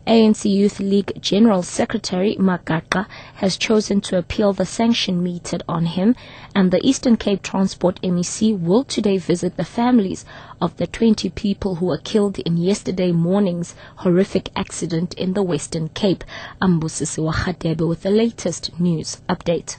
ANC Youth League General Secretary Magaqa has chosen to appeal the sanction meted on him, and the Eastern Cape Transport MEC will today visit the families of the 20 people who were killed in yesterday morning's horrific accident in the Western Cape. Ambusisi Wahadebe with the latest news update.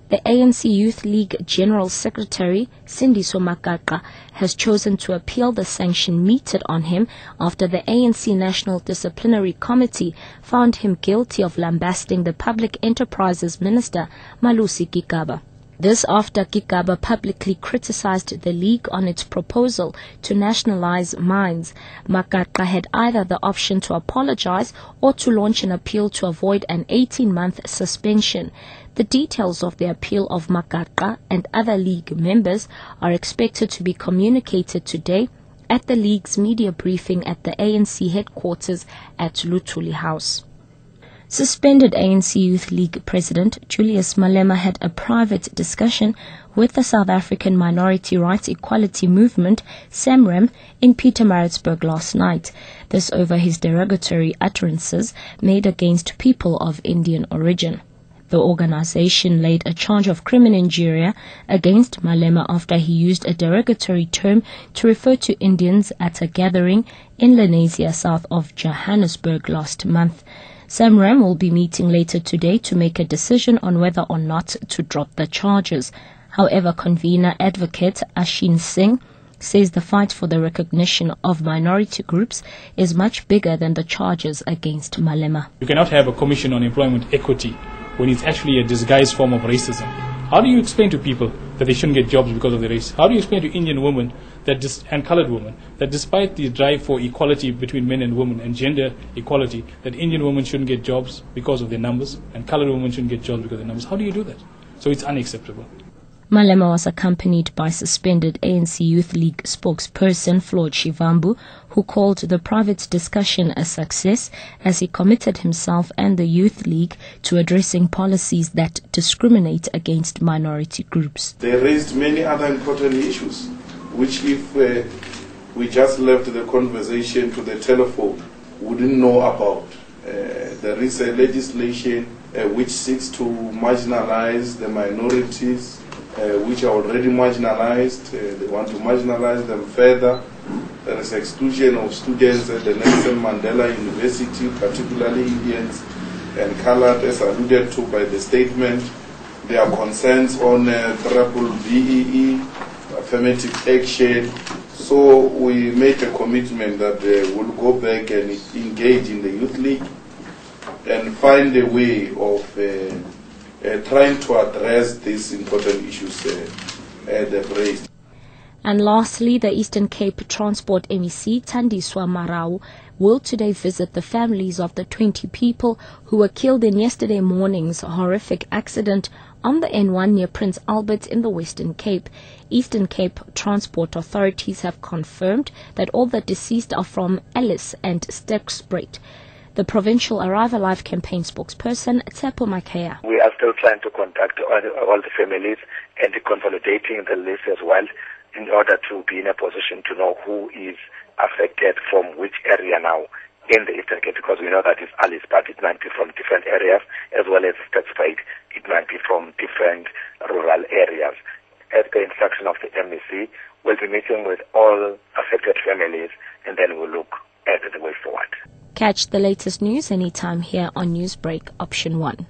The ANC Youth League General Secretary, Magaqa, has chosen to appeal the sanction meted on him after the ANC National Disciplinary Committee found him guilty of lambasting the Public Enterprises Minister, Malusi Gigaba. This after Gigaba publicly criticized the League on its proposal to nationalize mines. Magaqa had either the option to apologize or to launch an appeal to avoid an 18-month suspension. The details of the appeal of Magaqa and other League members are expected to be communicated today at the League's media briefing at the ANC headquarters at Luthuli House. Suspended ANC Youth League President Julius Malema had a private discussion with the South African Minority Rights Equality Movement, SAMREM, in Pietermaritzburg last night. This over his derogatory utterances made against people of Indian origin. The organization laid a charge of criminal injury against Malema after he used a derogatory term to refer to Indians at a gathering in Lenasia, south of Johannesburg last month. SAMREM will be meeting later today to make a decision on whether or not to drop the charges. However, convener advocate Ashin Singh says the fight for the recognition of minority groups is much bigger than the charges against Malema. You cannot have a commission on employment equity when it's actually a disguised form of racism. How do you explain to people that they shouldn't get jobs because of their race? How do you explain to Indian women and colored women that despite the drive for equality between men and women and gender equality, that Indian women shouldn't get jobs because of their numbers and colored women shouldn't get jobs because of their numbers? How do you do that? So it's unacceptable. Malema was accompanied by suspended ANC Youth League spokesperson Floyd Shivambu, who called the private discussion a success as he committed himself and the Youth League to addressing policies that discriminate against minority groups. They raised many other important issues, which if we just left the conversation to the telephone, we wouldn't know about. There is a legislation which seeks to marginalize the minorities, which are already marginalized. They want to marginalize them further. There is exclusion of students at the Nelson Mandela University, particularly Indians and colored, as alluded to by the statement. There are concerns on triple BEE, affirmative action. So we make a commitment that we'll go back and engage in the Youth League and find a way of trying to address these important issues they've raised. And lastly, the Eastern Cape Transport MEC, Thandiswa Marau, will today visit the families of the 20 people who were killed in yesterday morning's horrific accident on the N1 near Prince Albert in the Western Cape. Eastern Cape Transport authorities have confirmed that all the deceased are from Ellis and Sterkspruit. The Provincial Arrive Alive campaign spokesperson, Tsepo Magaqa. We are still trying to contact all the families and consolidating the list as well in order to be in a position to know who is affected from which area now in the Eastern Cape, because we know that it's Alice, but it might be from different areas, as well as Sterkspruit, it might be from different rural areas. At the instruction of the MEC, we'll be meeting with all affected families, and then we'll look at the way forward. Catch the latest news anytime here on Newsbreak Option 1.